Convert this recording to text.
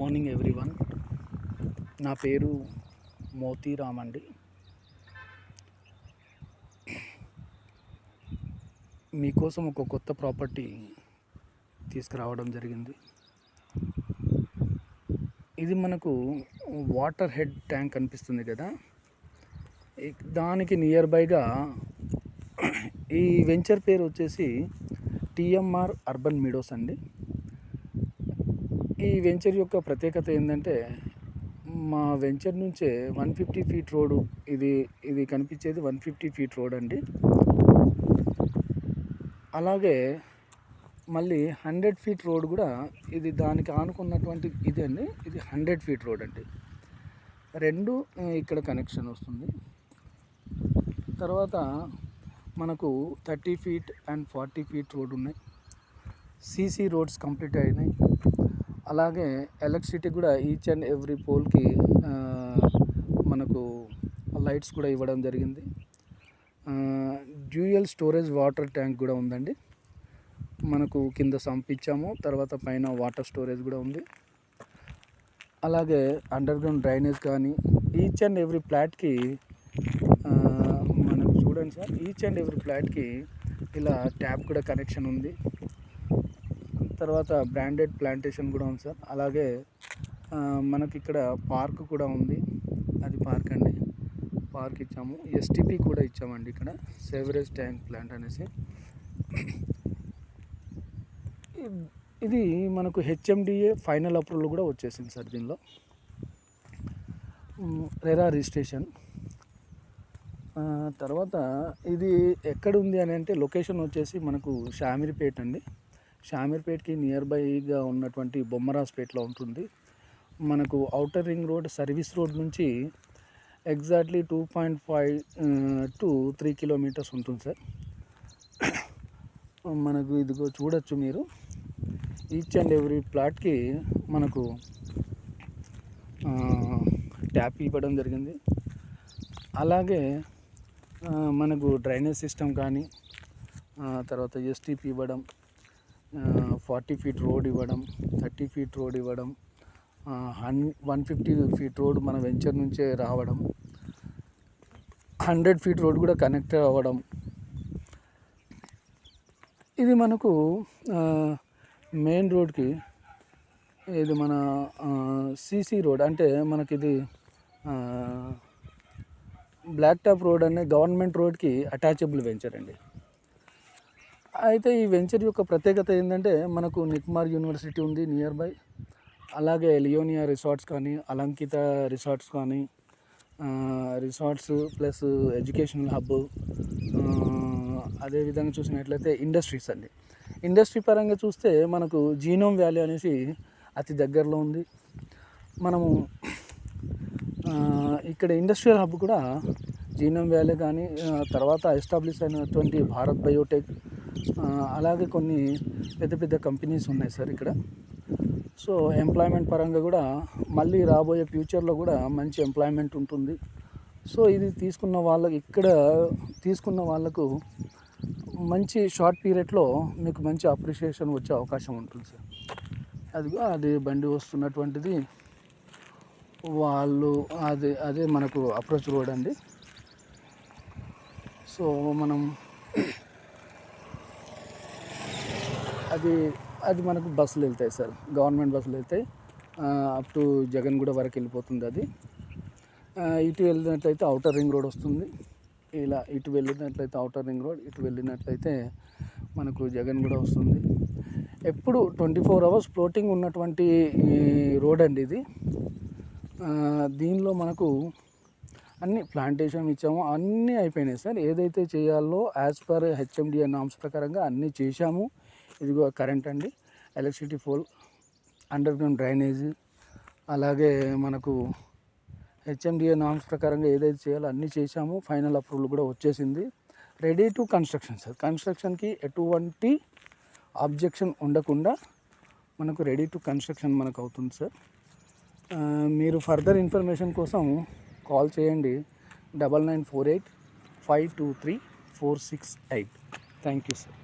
Morning everyone. నా పేరు మోతీరామ్ అండి. మీకోసం ఒక కొత్త ప్రాపర్టీ తీసుకురావడం జరిగింది. ఇది మనకు వాటర్ హెడ్ ట్యాంక్ కనిపిస్తుంది కదా, దానికి నియర్ బైగా ఈ వెంచర్ పేరు వచ్చేసి టిఎంఆర్ అర్బన్ మీడోస్ అండి. ఈ వెంచర్ యొక్క ప్రత్యేకత ఏంటంటే, మా వెంచర్ నుంచే 150 ఫీట్ రోడ్, ఇది కనిపించేది 150 ఫీట్ రోడ్ అండి. అలాగే మళ్ళీ 100 ఫీట్ రోడ్ కూడా ఇది దానికి ఆనుకున్నటువంటి ఇది అండి. ఇది 100 ఫీట్ రోడ్ అండి. రెండు ఇక్కడ కనెక్షన్ వస్తుంది. తర్వాత మనకు 30 ఫీట్ అండ్ 40 ఫీట్ రోడ్ ఉన్నాయి. సీసీ రోడ్స్ కంప్లీట్ అయినాయి. అలాగే ఎలక్ట్రిసిటీ కూడా ఈచ్ అండ్ ఎవ్రీ పోల్కి మనకు లైట్స్ కూడా ఇవ్వడం జరిగింది. డ్యూయల్ స్టోరేజ్ వాటర్ ట్యాంక్ కూడా ఉందండి. మనకు కింద సంప్ ఇచ్చాము, తర్వాత పైన వాటర్ స్టోరేజ్ కూడా ఉంది. అలాగే అండర్ గ్రౌండ్ డ్రైనేజ్ కానీ ఈచ్ అండ్ ఎవ్రీ ఫ్లాట్కి మనకు చూడండి సార్, ఈచ్ అండ్ ఎవ్రీ ఫ్లాట్కి ఇలా ట్యాప్ కూడా కనెక్షన్ ఉంది. తర్వాత బ్రాండెడ్ ప్లాంటేషన్ కూడా ఉంది సార్. అలాగే మనకి ఇక్కడ పార్క్ కూడా ఉంది. అది పార్క్ అండి. పార్క్ ఇచ్చాము. ఎస్టీపీ కూడా ఇచ్చామండి ఇక్కడ, సేవరేజ్ ట్యాంక్ ప్లాంట్ అనేసి. ఇది మనకు హెచ్ఎండిఏ ఫైనల్ అప్రూవల్ కూడా వచ్చేసింది సార్. దీనిలో రెరా రిజిస్ట్రేషన్. తర్వాత ఇది ఎక్కడ ఉంది అని అంటే, లొకేషన్ వచ్చేసి మనకు షామీర్పేట అండి. షామీర్పేట్కి నియర్ బైగా ఉన్నటువంటి బొమ్మరాజ్పేటలో ఉంటుంది. మనకు outer ring road, service road నుంచి ఎగ్జాక్ట్లీ 2.5 to 3 కిలోమీటర్స్ ఉంటుంది సార్. మనకు ఇదిగో చూడొచ్చు మీరు, ఈచ్ అండ్ ఎవ్రీ ప్లాట్కి మనకు ట్యాప్ ఇవ్వడం జరిగింది. అలాగే మనకు డ్రైనేజ్ సిస్టమ్ కానీ, తర్వాత ఎస్టీపీ ఇవ్వడం, 40 ఫీట్ రోడ్ ఇవ్వడం, 30 ఫీట్ రోడ్ ఇవ్వడం, 150 ఫీట్ రోడ్ మన వెంచర్ నుంచే రావడం, 100 ఫీట్ రోడ్ కూడా కనెక్ట్ అవ్వడం. ఇది మనకు మెయిన్ రోడ్కి, ఇది మన సీసీ రోడ్ అంటే మనకి ఇది బ్లాక్ టాప్ రోడ్ అనే గవర్నమెంట్ రోడ్కి అటాచబుల్ వెంచర్ అండి. అయితే ఈ వెంచర్ యొక్క ప్రత్యేకత ఏంటంటే, మనకు నిక్మార్ యూనివర్సిటీ ఉంది నియర్ బై. అలాగే లియోనియా రిసార్ట్స్ కానీ, అలంకిత రిసార్ట్స్ కానీ, రిసార్ట్స్ ప్లస్ ఎడ్యుకేషనల్ హబ్, అదేవిధంగా చూసినట్లయితే ఇండస్ట్రీస్ అండి. ఇండస్ట్రీ పరంగా చూస్తే మనకు జీనోమ్ వ్యాలీ అనేసి అతి దగ్గరలో ఉంది. మనము ఇక్కడ ఇండస్ట్రియల్ హబ్ కూడా జీనోమ్ వ్యాలీ కానీ, తర్వాత ఎస్టాబ్లిష్ అయినటువంటి భారత్ బయోటెక్, అలాగే కొన్ని పెద్ద పెద్ద కంపెనీస్ ఉన్నాయి సార్ ఇక్కడ. సో ఎంప్లాయ్మెంట్ పరంగా కూడా మళ్ళీ రాబోయే ఫ్యూచర్లో కూడా మంచి ఎంప్లాయ్మెంట్ ఉంటుంది. సో ఇది తీసుకున్న వాళ్ళకి, ఇక్కడ తీసుకున్న వాళ్ళకు మంచి షార్ట్ పీరియడ్లో మీకు మంచి అప్రిషియేషన్ వచ్చే అవకాశం ఉంటుంది సార్. అది బండి వస్తున్నటువంటిది వాళ్ళు, అదే మనకు అప్రోచ్ రోడ్ అండి. సో మనం అది మనకు బస్సులు వెళ్తాయి సార్, గవర్నమెంట్ బస్సులు వెళ్తాయి. అప్ టు జగన్గూడ వరకు వెళ్ళిపోతుంది అది. ఇటు వెళ్ళినట్లయితే ఔటర్ రింగ్ రోడ్ వస్తుంది. ఇలా ఇటు వెళ్ళినట్లయితే ఔటర్ రింగ్ రోడ్, ఇటు వెళ్ళినట్లయితే మనకు జగన్గూడ వస్తుంది. ఎప్పుడు 24 hours ఫ్లోటింగ్ ఉన్నటువంటి రోడ్ అండి ఇది. దీనిలో మనకు అన్ని ప్లాంటేషన్ ఇచ్చాము, అన్నీ అయిపోయినాయి సార్. ఏదైతే చేయాలో యాజ్ పర్ హెచ్ఎండిఏ నామ్స్ ప్రకారంగా అన్నీ చేశాము. ఇదిగో కరెంట్ అండి, electricity pole, under ground drainage, అలాగే మనకు హెచ్ఎండిఏ నామ్స్ ప్రకారంగా ఏదైతే చేయాలో అన్నీ చేశాము. ఫైనల్ అప్రూవల్ కూడా వచ్చేసింది. Ready to construction sir. కన్స్ట్రక్షన్కి ఎటువంటి ఆబ్జెక్షన్ ఉండకుండా మనకు రెడీ టు కన్స్ట్రక్షన్ మనకు అవుతుంది సార్. మీరు ఫర్దర్ ఇన్ఫర్మేషన్ కోసం కాల్ చేయండి 9948 523 468. Thank you sir.